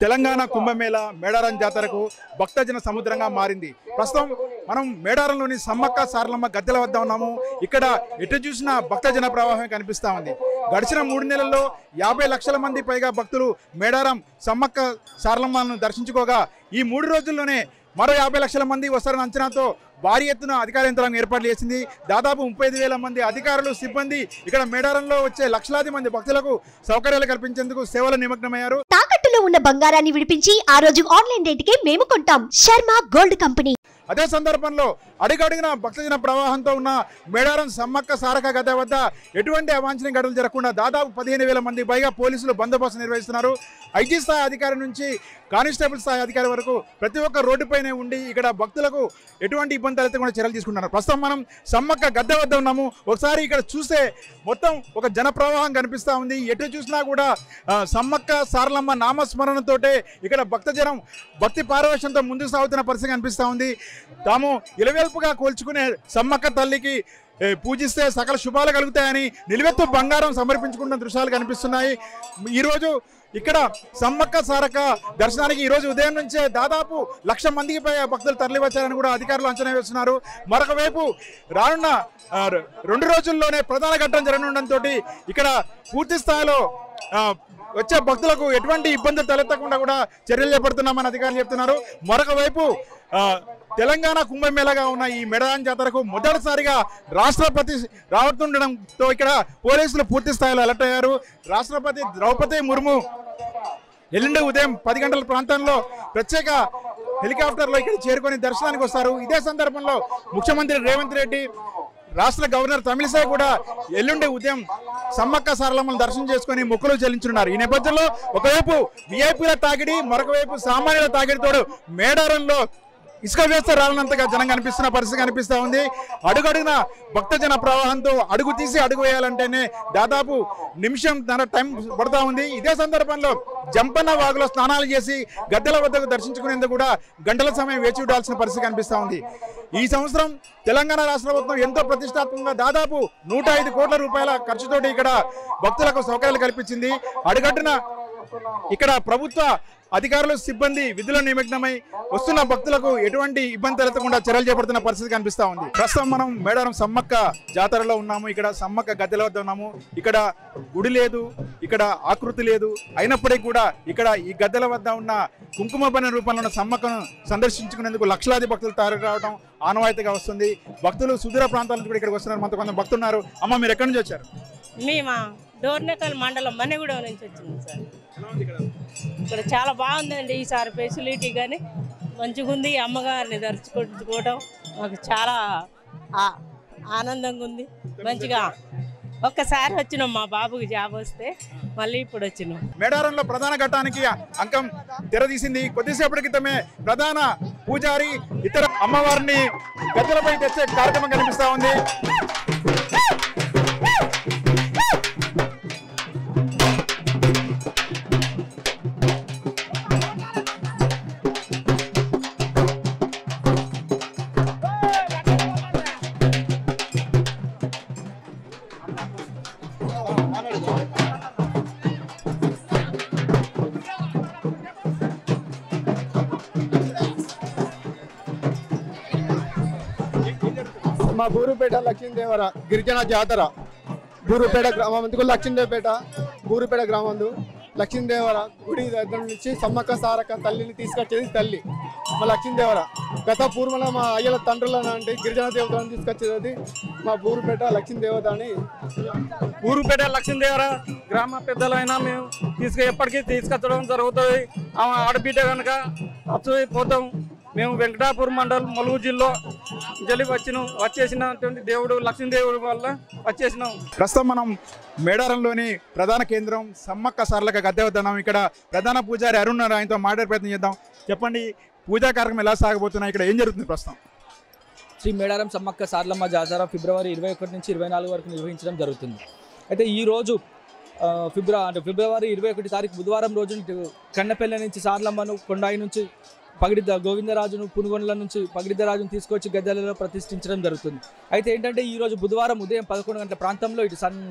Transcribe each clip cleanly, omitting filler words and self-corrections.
తెలంగాణ కుంభమేళ మేడారం జాతరకు భక్తజన సముద్రంగా మారింది. ప్రస్తుతం మనం మేడారంలోని సమ్మక్క సారలమ్మ గద్దెల వద్ద ఉన్నాము. ఇక్కడ ఎటు చూసినా భక్తజన ప్రవాహం కనిపిస్తూ ఉంది. గడిచిన 3 నెలల్లో 50 లక్షల మంది పైగా భక్తులు మేడారం సమ్మక్క సారలమ్మను దర్శించుకోగా ఈ 3 రోజుల్లోనే మరో 50 లక్షల మంది వస్తారన్న అంచనాతో భారీ ఎత్తున అధికార యంత్రాంగం ఏర్పాట్లు చేసింది. దాదాపు 35,000 మంది అధికారులు సిబ్బంది ఇక్కడ మేడారంలో వచ్చే లక్షలాది మంది భక్తులకు సౌకర్యాలు కల్పించేందుకు సేవలు నిమగ్నమయ్యారు. తాకట్టులో ఉన్న బంగారాన్ని విడిపించి ఆ రోజు ఆన్లైన్ రేటుకే మేము కొంటాం. Sharma gold company. అదే సందర్భంలో అడుగడుగున భక్తజన ప్రవాహంతో ఉన్న మేడారం సమ్మక్క సారక గద్దె వద్ద ఎటువంటి అవాంఛనీయ ఘటనలు జరగకుండా దాదాపు 15,000 మంది పైగా పోలీసులు బందోబస్తు నిర్వహిస్తున్నారు. ఐజీ స్థాయి అధికారి నుంచి కానిస్టేబుల్ స్థాయి అధికారి వరకు ప్రతి ఒక్క రోడ్డుపైనే ఉండి ఇక్కడ భక్తులకు ఎటువంటి ఇబ్బంది తలెత్తకుండా చర్యలు తీసుకుంటున్నారు. ప్రస్తుతం మనం సమ్మక్క గద్దె వద్ద ఉన్నాము. ఒకసారి ఇక్కడ చూస్తే మొత్తం ఒక జన ప్రవాహం కనిపిస్తూ ఉంది. ఎటు చూసినా కూడా సమ్మక్క సారలమ్మ నామస్మరణతోటే ఇక్కడ భక్తజనం భక్తి పారవేశంతో ముందుకు సాగుతున్న పరిస్థితి కనిపిస్తూ ఉంది. తాము ఇలవేల్పుగా కోల్చుకునే సమ్మక్క తల్లికి పూజిస్తే సకల శుభాలు కలుగుతాయని నిలువెత్తు బంగారం సమర్పించుకున్న దృశ్యాలు కనిపిస్తున్నాయి. ఈరోజు ఇక్కడ సమ్మక్క సారక దర్శనానికి ఈరోజు ఉదయం నుంచే దాదాపు 1,00,000 మందికి పైగా భక్తులు తరలివచ్చారని కూడా అధికారులు అంచనా వేస్తున్నారు. మరొక వైపు రానున్న 2 రోజుల్లోనే ప్రధాన ఘట్టం జరగనుండటంతో ఇక్కడ పూర్తి స్థాయిలో వచ్చే భక్తులకు ఎటువంటి ఇబ్బందులు తలెత్తకుండా కూడా చర్యలు చేపడుతున్నామని అధికారులు చెప్తున్నారు. మరొక వైపు తెలంగాణ కుంభమేళగా ఉన్న ఈ మేడారం జాతరకు మొదటిసారిగా రాష్ట్రపతి రావతుండడంతో ఇక్కడ పోలీసులు పూర్తి స్థాయిలో అలర్ట్ అయ్యారు. రాష్ట్రపతి ద్రౌపది ముర్ము ఎల్లుండి ఉదయం 10 గంటల ప్రాంతంలో ప్రత్యేక హెలికాప్టర్లో ఇక్కడ చేరుకొని దర్శనానికి వస్తారు. ఇదే సందర్భంలో ముఖ్యమంత్రి రేవంత్ రెడ్డి, రాష్ట్ర గవర్నర్ తమిళిసై కూడా ఎల్లుండి ఉదయం సమ్మక్క సారలమ్మను దర్శనం చేసుకుని మొక్కులు చెల్లించున్నారు. ఈ నేపథ్యంలో ఒకవైపు విఐపీల తాకిడి, మరొక వైపు సామాన్యుల తాకిడితోడు మేడారంలో ఇసుక వేస్తే రాలనంతగా జనం కనిపిస్తున్న పరిస్థితి కనిపిస్తూ ఉంది. అడుగడుగున భక్తజన ప్రవాహంతో అడుగు తీసి అడుగు వేయాలంటేనే దాదాపు నిమిషం టైం పడుతూ ఉంది. ఇదే సందర్భంలో జంపన్న వాగులో స్నానాలు చేసి గద్దెల వద్దకు దర్శించుకునేందుకు కూడా గంటల సమయం వేచి ఉండాల్సిన పరిస్థితి కనిపిస్తూ ఉంది. ఈ సంవత్సరం తెలంగాణ రాష్ట్ర ప్రభుత్వం ఎంతో ప్రతిష్టాత్మకంగా దాదాపు 105 కోట్ల రూపాయల ఖర్చుతోటి ఇక్కడ భక్తులకు సౌకర్యాలు కల్పించింది. అడుగడున ఇక్కడ ప్రభుత్వ అధికారులు సిబ్బంది విధుల నిమగ్నమై వస్తున్న భక్తులకు ఎటువంటి ఇబ్బంది తలెత్తకుండా చర్యలు చేపడుతున్న పరిస్థితి కనిపిస్తూ ఉంది. ప్రస్తుతం మనం మేడారం సమ్మక్క జాతరలో ఉన్నాము. ఇక్కడ సమ్మక్క గద్దెల వద్ద ఉన్నాము. ఇక్కడ గుడి లేదు, ఇక్కడ ఆకృతి లేదు. అయినప్పటికీ కూడా ఇక్కడ ఈ గద్దెల వద్ద ఉన్న కుంకుమ పని రూపంలో ఉన్న సమ్మక్కను సందర్శించుకునేందుకు లక్షలాది భక్తులు తరలి రావడం ఆనవాయితీగా వస్తుంది. భక్తులు సుదూర ప్రాంతాల నుంచి కూడా ఇక్కడికి వస్తున్నారు. మనతో కొంత భక్తులు ఉన్నారు. అమ్మ, మీరు ఎక్కడి నుంచి వచ్చారు? మేమా డోర్నకల్ మండలం మన్నెగూడెం నుంచి వచ్చింది సార్. ఇక్కడ చాలా బాగుందండి. ఈసారి ఫెసిలిటీ కానీ మంచిగా ఉంది. అమ్మగారిని దర్శించుకోవడం మాకు చాలా ఆనందంగా ఉంది. మంచిగా ఒక్కసారి వచ్చినాం, మా బాబుకి జాబ్ వస్తే మళ్ళీ ఇప్పుడు వచ్చినాం. మేడారంలో ప్రధాన ఘట్టానికి అంకం తెరదీసింది. కొద్దిసేపటి క్రితమే ప్రధాన పూజారి ఇతర అమ్మవారిని గద్దెలపై తెచ్చే కార్యక్రమం కనిపిస్తా ఉంది. మా బూరుపేట లక్ష్మీదేవర గిరిజన జాతర బూరుపేట గ్రామం లక్ష్మీదేవపేట బూరుపేట గ్రామం లక్ష్మీదేవర గుడి దగ్గర నుంచి సమ్మక్క సారక్క తల్లిని తీసుకొచ్చేది తల్లి మా లక్ష్మీదేవర. గత పూర్వలో మా అయ్యల తండ్రులను అంటే గిరిజన దేవతలను తీసుకొచ్చేది మా బూరుపేట లక్ష్మీదేవత అని. బూరుపేట లక్ష్మీదేవర గ్రామ పెద్దలైనా మేము ఎప్పటికీ తీసుకొచ్చడం జరుగుతుంది. ఆడబిడ్డ కనుక పోతాం. మేము వెంకటాపూర్ మండలం ములుగు జిల్లా వచ్చేసినటువంటి దేవుడు లక్ష్మీదేవుడి వల్ల వచ్చేసినాం. ప్రస్తుతం మనం మేడారంలోని ప్రధాన కేంద్రం సమ్మక్క సారలక్క గద్దె వద్ద ఉన్నాం. ఇక్కడ ప్రధాన పూజారి అరుణ్ ఉన్నారు. ఆయనతో మాట్లాడే ప్రయత్నం చేద్దాం. చెప్పండి, పూజా కార్యక్రమం ఎలా సాగబోతున్నాయి, ఇక్కడ ఏం జరుగుతుంది ప్రస్తుతం? శ్రీ మేడారం సమ్మక్క సారలమ్మ జాతర ఫిబ్రవరి 21 నుంచి 24 వరకు నిర్వహించడం జరుగుతుంది. అయితే ఈరోజు ఫిబ్రవరి 21 తారీఖు బుధవారం రోజు కన్నపల్లి నుంచి సారలమ్మను కొండాయి నుంచి గోవిందరాజును పునుగొండల నుంచి పగిడిద్దరాజును తీసుకొచ్చి గద్దెలలో ప్రతిష్ఠించడం జరుగుతుంది. అయితే ఏంటంటే ఈరోజు బుధవారం ఉదయం 11 గంటల ప్రాంతంలో ఇటు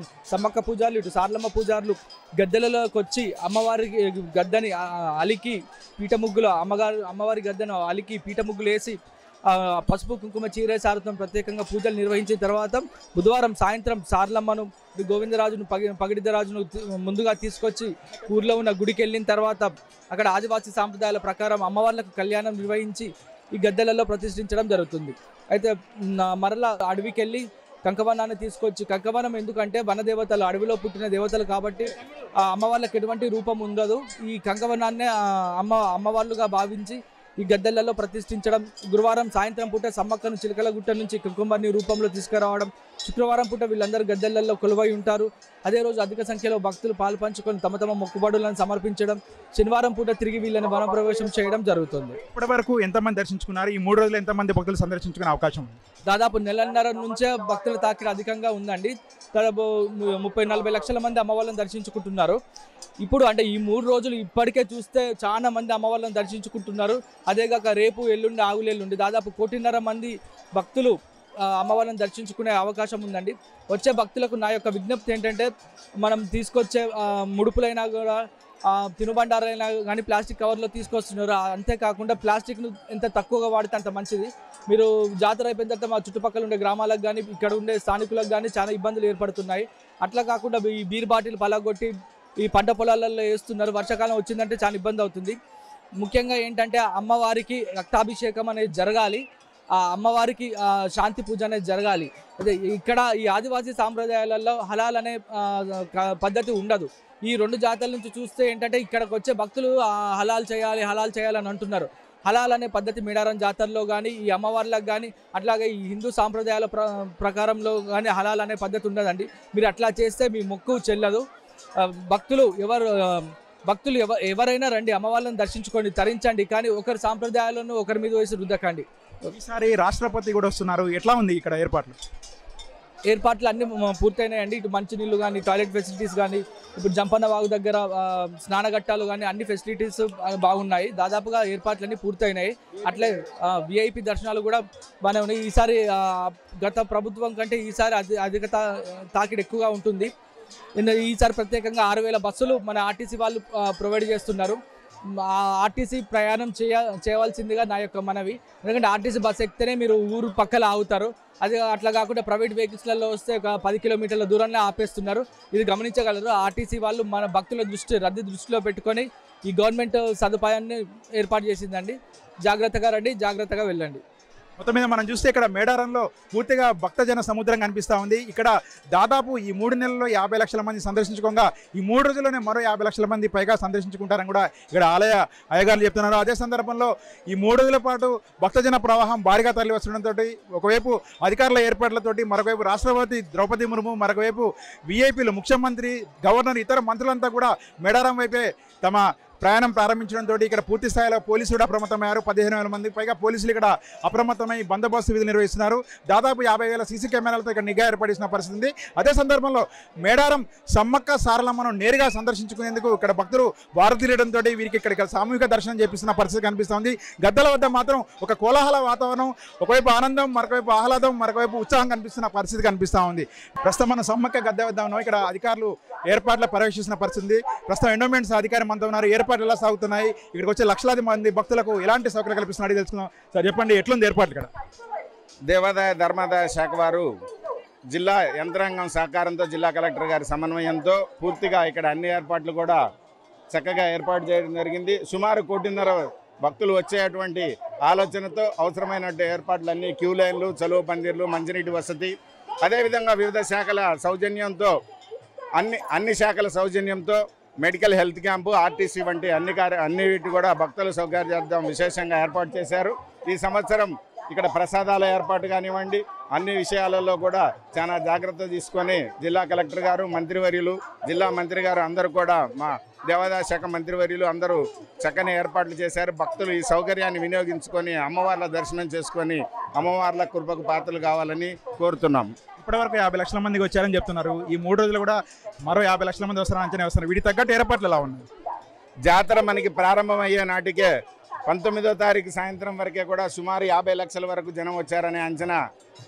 సమ్మక్క పూజారులు ఇటు సార్లమ్మ పూజారులు గద్దెలలోకి వచ్చి అమ్మవారి గద్దెని అలికి పీట ముగ్గులు అమ్మవారి గద్దెను అలికి పీట ముగ్గులు వేసి పసుపు కుంకుమ చీరే సారథం ప్రత్యేకంగా పూజలు నిర్వహించిన తర్వాత బుధవారం సాయంత్రం సార్లమ్మను గోవిందరాజును పగిడిద్దరాజును ముందుగా తీసుకొచ్చి ఊర్లో ఉన్న గుడికి వెళ్ళిన తర్వాత అక్కడ ఆదివాసీ సాంప్రదాయాల ప్రకారం అమ్మవార్లకు కళ్యాణం నిర్వహించి ఈ గద్దెలలో ప్రతిష్ఠించడం జరుగుతుంది. అయితే మరలా అడవికి వెళ్ళి కంకవనాన్ని తీసుకొచ్చి కంకవనం ఎందుకంటే వనదేవతలు అడవిలో పుట్టిన దేవతలు కాబట్టి అమ్మవార్లకు ఎటువంటి రూపం ఉండదు. ఈ కంకవనాన్నే అమ్మవార్లుగా భావించి ఈ గద్దెలలో ప్రతిష్ఠించడం. గురువారం సాయంత్రం పూట సమ్మక్కను చిలకలగుట్ట నుంచి కుంకుమర్ని రూపంలో తీసుకురావడం. శుక్రవారం పూట వీళ్ళందరూ గద్దెలలో కొలువై ఉంటారు. అదే రోజు అధిక సంఖ్యలో భక్తులు పాల్పంచుకొని తమ తమ మొక్కుబడులను సమర్పించడం. శనివారం పూట తిరిగి వీళ్ళని వనప్రవేశం చేయడం జరుగుతుంది. ఇప్పటి వరకు ఎంతమంది దర్శించుకున్నారు? ఈ 3 రోజులు ఎంతమంది భక్తులు సందర్శించుకునే అవకాశం ఉంది? దాదాపు నెలన్నర నుంచే భక్తుల తాకిడి అధికంగా ఉందండి. దాదాపు 30-40 లక్షల మంది అమ్మవాళ్ళని దర్శించుకుంటున్నారు. ఇప్పుడు అంటే ఈ 3 రోజులు ఇప్పటికే చూస్తే చాలా మంది అమ్మవాళ్ళని దర్శించుకుంటున్నారు. అదేగాక రేపు ఎల్లుండి ఆవులెల్లుండి దాదాపు 1.5 కోటి మంది భక్తులు అమ్మవారిని దర్శించుకునే అవకాశం ఉందండి. వచ్చే భక్తులకు నా యొక్క విజ్ఞప్తి ఏంటంటే మనం తీసుకొచ్చే ముడుపులైనా కూడా తినుబండారైనా కానీ ప్లాస్టిక్ కవర్లో తీసుకొస్తున్నారు. అంతేకాకుండా ప్లాస్టిక్ను ఎంత తక్కువగా వాడితే అంత మంచిది. మీరు జాతర అయిపోయిన తర్వాత మా చుట్టుపక్కల ఉండే గ్రామాలకు కానీ ఇక్కడ ఉండే స్థానికులకు కానీ చాలా ఇబ్బందులు ఏర్పడుతున్నాయి. అట్లా కాకుండా ఈ బీర్ బాటిల్ పలగొట్టి ఈ పంట పొలాలలో వేస్తున్నారు. వర్షాకాలం వచ్చిందంటే చాలా ఇబ్బంది అవుతుంది. ముఖ్యంగా ఏంటంటే అమ్మవారికి రక్తాభిషేకం అనేది జరగాలి. ఆ అమ్మవారికి శాంతి పూజ అనేది జరగాలి. అదే ఇక్కడ ఈ ఆదివాసీ సాంప్రదాయాలలో హలాల్ అనే పద్ధతి ఉండదు. ఈ 2 జాతర నుంచి చూస్తే ఏంటంటే ఇక్కడికి వచ్చే భక్తులు హలాల్ చేయాలని అంటున్నారు. హలాల్ అనే పద్ధతి మేడారం జాతరలో కానీ ఈ అమ్మవార్లకు కానీ అట్లాగే ఈ హిందూ సాంప్రదాయాల ప్రకారంలో కానీ హలాల్ అనే పద్ధతి ఉండదండి. మీరు అట్లా చేస్తే మీ మొక్కు చెల్లదు. భక్తులు ఎవరైనా రండి, అమ్మవాళ్ళని దర్శించుకోండి, తరించండి. కానీ ఒకరి సాంప్రదాయాలను ఒకరి మీద వేసి రుద్దకండి. ఈసారి రాష్ట్రపతి కూడా వస్తున్నారు. ఎట్లా ఉంది ఇక్కడ ఏర్పాట్లు అన్నీ పూర్తయినాయండి. ఇటు మంచినీళ్ళు కానీ టాయిలెట్ ఫెసిలిటీస్ కానీ ఇప్పుడు జంపన్న వాగు దగ్గర స్నానఘట్టాలు కానీ అన్ని ఫెసిలిటీస్ బాగున్నాయి. దాదాపుగా ఏర్పాట్లన్నీ పూర్తయినాయి. అట్లే విఐపి దర్శనాలు కూడా బాగానే ఉన్నాయి. ఈసారి గత ప్రభుత్వం కంటే ఈసారి అధిక తాకిడి ఎక్కువగా ఉంటుంది. ఈసారి ప్రత్యేకంగా 6,000 బస్సులు మన ఆర్టీసీ వాళ్ళు ప్రొవైడ్ చేస్తున్నారు. ఆర్టీసీ ప్రయాణం చేయవలసిందిగా నా యొక్క మనవి. ఎందుకంటే ఆర్టీసీ బస్సు ఎక్కితేనే మీరు ఊరు పక్కన ఆగుతారు. అది అట్లా కాకుండా ప్రైవేట్ వెహికల్స్లలో వస్తే ఒక 10 కిలోమీటర్ల దూరంలో ఆపేస్తున్నారు. ఇది గమనించగలరు. ఆర్టీసీ వాళ్ళు మన భక్తుల రద్దీ దృష్టిలో పెట్టుకొని ఈ గవర్నమెంట్ సదుపాయాన్ని ఏర్పాటు చేసిందండి. జాగ్రత్తగా రండి, జాగ్రత్తగా వెళ్ళండి. మొత్తం మీద మనం చూస్తే ఇక్కడ మేడారంలో పూర్తిగా భక్తజన సముద్రం కనిపిస్తూ ఉంది. ఇక్కడ దాదాపు ఈ 3 నెలల్లో 50 లక్షల మంది సందర్శించుకోగా ఈ 3 రోజుల్లోనే మరో 50 లక్షల మంది పైగా సందర్శించుకుంటారని కూడా ఇక్కడ ఆలయ అయ్యగారులు చెప్తున్నారు. అదే సందర్భంలో ఈ 3 రోజుల పాటు భక్తజన ప్రవాహం భారీగా తరలి వస్తుండటంతో ఒకవైపు అధికారుల ఏర్పాట్లతోటి, మరొకవైపు రాష్ట్రపతి ద్రౌపది ముర్ము, మరొకవైపు విఐపీలు, ముఖ్యమంత్రి, గవర్నర్, ఇతర మంత్రులంతా కూడా మేడారం వైపే తమ ప్రయాణం ప్రారంభించడంతో ఇక్కడ పూర్తి స్థాయిలో పోలీసులు కూడా అప్రమత్తమయ్యారు. 15,000 మందికి పైగా పోలీసులు ఇక్కడ అప్రమత్తమై బందోబస్తు విధులు నిర్వహిస్తున్నారు. దాదాపు 50,000 సీసీ కెమెరాలతో ఇక్కడ నిఘా ఏర్పడిన పరిస్థితి ఉంది. అదే సందర్భంలో మేడారం సమ్మక్క సారలమ్మను నేరుగా సందర్శించుకునేందుకు ఇక్కడ భక్తులు వారధిల్లడంతో వీరికి ఇక్కడ సామూహిక దర్శనం చేపిస్తున్న పరిస్థితి కనిపిస్తోంది. గద్దెల వద్ద మాత్రం ఒక కోలాహల వాతావరణం, ఒకవైపు ఆనందం, మరొకవైపు ఆహ్లాదం, మరొకవైపు ఉత్సాహం కనిపిస్తున్న పరిస్థితి కనిపిస్తూ ఉంది. ప్రస్తుతం మన సమ్మక్క గద్దె వద్ద ఉన్నాం. ఇక్కడ అధికారులు ఏర్పాట్ల పర్యవేక్షిస్తున్న పరిస్థితి. ప్రస్తుతం ఎండోమెంట్స్ అధికారి మనతో ఉన్నారు. ఏర్పాట్లు ఎలా సాగుతున్నాయి, ఇక్కడికి వచ్చే లక్షలాది మంది భక్తులకు ఎలాంటి సౌకర్యం కల్పిస్తున్నారో తెలుసుకుందాం. సార్ చెప్పండి, ఎట్లుంది ఏర్పాట్లు ఇక్కడ? దేవాదాయ ధర్మాదాయ శాఖ వారు జిల్లా యంత్రాంగం సహకారంతో, జిల్లా కలెక్టర్ గారి సమన్వయంతో పూర్తిగా ఇక్కడ అన్ని ఏర్పాట్లు కూడా చక్కగా ఏర్పాటు చేయడం జరిగింది. సుమారు 1.5 కోటి భక్తులు వచ్చేటువంటి ఆలోచనతో అవసరమైనటువంటి ఏర్పాట్లన్నీ క్యూ లైన్లు, చలువ పందిర్లు, మంచినీటి వసతి, అదేవిధంగా వివిధ శాఖల సౌజన్యంతో అన్ని శాఖల సౌజన్యంతో మెడికల్ హెల్త్ క్యాంపు, ఆర్టీసీ వంటి అన్నిటి కూడా భక్తుల సౌకర్యార్థం విశేషంగా ఏర్పాటు చేశారు. ఈ సంవత్సరం ఇక్కడ ప్రసాదాల ఏర్పాటు కానివ్వండి, అన్ని విషయాలలో కూడా చాలా జాగ్రత్త తీసుకొని జిల్లా కలెక్టర్ గారు, మంత్రివర్యులు, జిల్లా మంత్రి గారు అందరూ కూడా, మా దేవాదాయ శాఖ మంత్రివర్యులు అందరూ చక్కని ఏర్పాట్లు చేశారు. భక్తులు ఈ సౌకర్యాన్ని వినియోగించుకొని అమ్మవార్ల దర్శనం చేసుకొని అమ్మవార్ల కృపకు పాత్రలు కావాలని కోరుతున్నాం. ఇప్పటివరకు 50 లక్షల మందికి వచ్చారని చెప్తున్నారు. ఈ 3 రోజులు కూడా మరో 50 లక్షల మంది వస్తారని అంచనా వస్తున్నారు. వీటి తగ్గట్టు ఏర్పాట్లు ఎలా ఉన్నాయి? జాతర మనకి ప్రారంభమయ్యే నాటికే 19వ తారీఖు సాయంత్రం వరకే కూడా సుమారు 50 లక్షల వరకు జనం వచ్చారనే అంచనా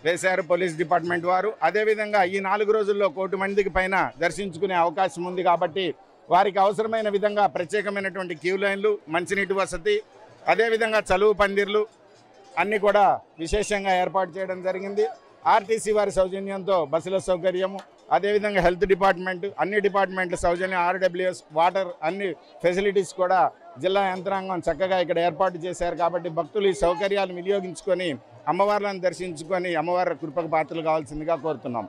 వేశారు పోలీస్ డిపార్ట్మెంట్ వారు. అదేవిధంగా ఈ 4 రోజుల్లో 1 కోటి మందికి పైన దర్శించుకునే అవకాశం ఉంది కాబట్టి వారికి అవసరమైన విధంగా ప్రత్యేకమైనటువంటి క్యూ లైన్లు, మంచినీటి వసతి, అదేవిధంగా చలువు పందిర్లు అన్నీ కూడా విశేషంగా ఏర్పాటు చేయడం జరిగింది. ఆర్టీసీ వారి సౌజన్యంతో బస్సుల సౌకర్యము, అదేవిధంగా హెల్త్ డిపార్ట్మెంట్, అన్ని డిపార్ట్మెంట్ల సౌజన్యం, RWS, వాటర్ అన్ని ఫెసిలిటీస్ కూడా జిల్లా యంత్రాంగం చక్కగా ఇక్కడ ఏర్పాటు చేశారు. కాబట్టి భక్తులు ఈ సౌకర్యాలు వినియోగించుకొని అమ్మవార్లను దర్శించుకొని అమ్మవారి కృపకు పాత్రలు కావాల్సిందిగా కోరుతున్నాం.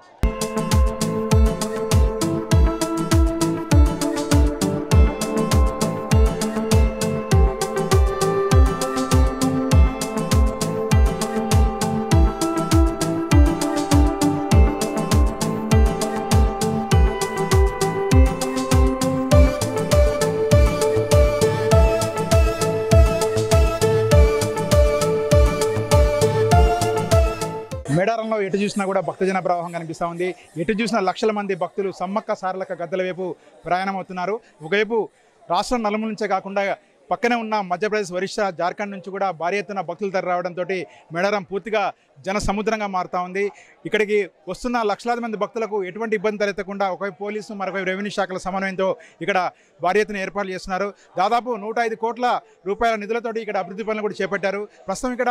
మేడారంలో ఎటు చూసినా కూడా భక్తజన ప్రవాహం కనిపిస్తూ ఉంది. ఎటు చూసినా లక్షల మంది భక్తులు సమ్మక్క సారలక్క గద్దెల వైపు ప్రయాణం అవుతున్నారు. ఒకవైపు రాష్ట్రం నలుమూల నుంచే కాకుండా పక్కనే ఉన్న మధ్యప్రదేశ్, ఒరిస్సా, జార్ఖండ్ నుంచి కూడా భారీ ఎత్తున భక్తులు తరలి రావడంతో మేడారం పూర్తిగా జన సముద్రంగా మారుతూ ఉంది. ఇక్కడికి వస్తున్న లక్షలాది మంది భక్తులకు ఎటువంటి ఇబ్బంది తలెత్తకుండా ఒకవైపు పోలీసు, మరొకవైపు రెవెన్యూ శాఖల సమన్వయంతో ఇక్కడ భారీ ఎత్తున ఏర్పాట్లు చేస్తున్నారు. దాదాపు 105 కోట్ల రూపాయల నిధులతోటి ఇక్కడ అభివృద్ధి పనులు కూడా చేపట్టారు. ప్రస్తుతం ఇక్కడ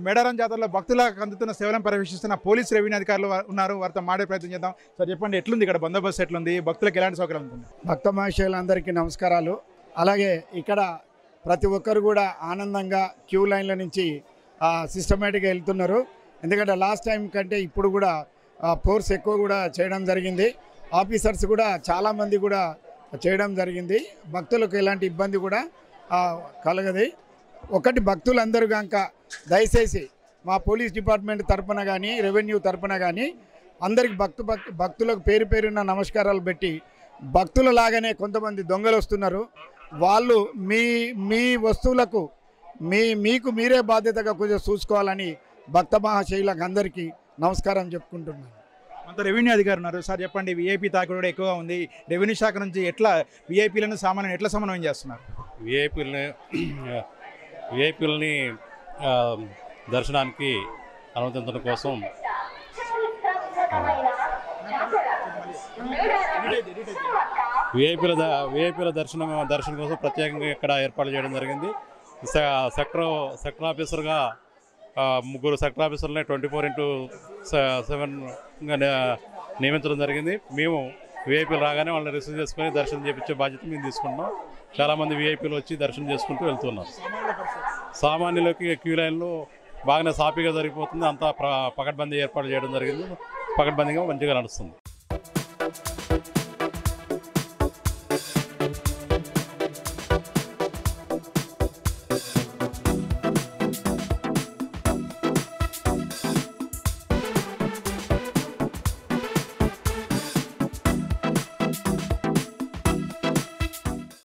మేడారం జాతరలో భక్తులకు అందుతున్న సేవలను పర్యవేక్షిస్తున్న పోలీసు, రెవెన్యూ అధికారులు ఉన్నారు. వారితో మాడే ప్రయత్నం చేద్దాం. సార్ చెప్పండి, ఎట్లుంది ఇక్కడ బందోబస్తు, ఎట్లుంది, భక్తులకు ఎలాంటి సౌకర్యాలు ఉంటుంది? భక్త మహాశయులందరికీ నమస్కారాలు. అలాగే ఇక్కడ ప్రతి ఒక్కరు కూడా ఆనందంగా క్యూ లైన్ల నుంచి సిస్టమేటిక్గా వెళ్తున్నారు. ఎందుకంటే లాస్ట్ టైం కంటే ఇప్పుడు కూడా ఫోర్స్ ఎక్కువ కూడా చేయడం జరిగింది. ఆఫీసర్స్ కూడా చాలామంది కూడా చేయడం జరిగింది. భక్తులకు ఎలాంటి ఇబ్బంది కూడా కలగదు. ఒకటి భక్తులందరూ కనుక దయచేసి మా పోలీస్ డిపార్ట్మెంట్ తరపున కానీ, రెవెన్యూ తరపున కానీ అందరికి భక్తులకు పేరు పేరున్న నమస్కారాలు పెట్టి, భక్తుల లాగానే కొంతమంది దొంగలు వస్తున్నారు. వాళ్ళు మీ వస్తువులకు మీకు మీరే బాధ్యతగా కొంచెం చూసుకోవాలని భక్త మహాశైలకు అందరికీ నమస్కారం చెప్పుకుంటున్నాను. మనతో రెవెన్యూ అధికారులు ఉన్నారు. సార్ చెప్పండి, విఐపీ తాకిడి కూడా ఎక్కువగా ఉంది. రెవెన్యూ శాఖ నుంచి ఎట్లా విఐపీలను సామాన్యులను ఎట్లా సమన్వయం చేస్తున్నారు? విఐపీలని దర్శనానికి అనుమతించడం కోసం విఐపీల దర్శనం కోసం ప్రత్యేకంగా ఇక్కడ ఏర్పాటు చేయడం జరిగింది. సెక్టర్ ఆఫీసర్గా 3 సెక్టర్ ఆఫీసర్లని 24/7గా నియమించడం జరిగింది. మేము విఐపీలు రాగానే వాళ్ళని రిసీవ్ చేసుకొని దర్శనం చేయించే బాధ్యత మేము తీసుకుంటున్నాం. చాలామంది విఐపీలు వచ్చి దర్శనం చేసుకుంటూ వెళ్తున్నారు. సామాన్యులకి క్యూ లైన్లు బాగానే సాఫీగా జరిగిపోతుంది. అంతా పకడ్బందీ ఏర్పాటు చేయడం జరిగింది. పకడ్బందీగా మంచిగా నడుస్తుంది.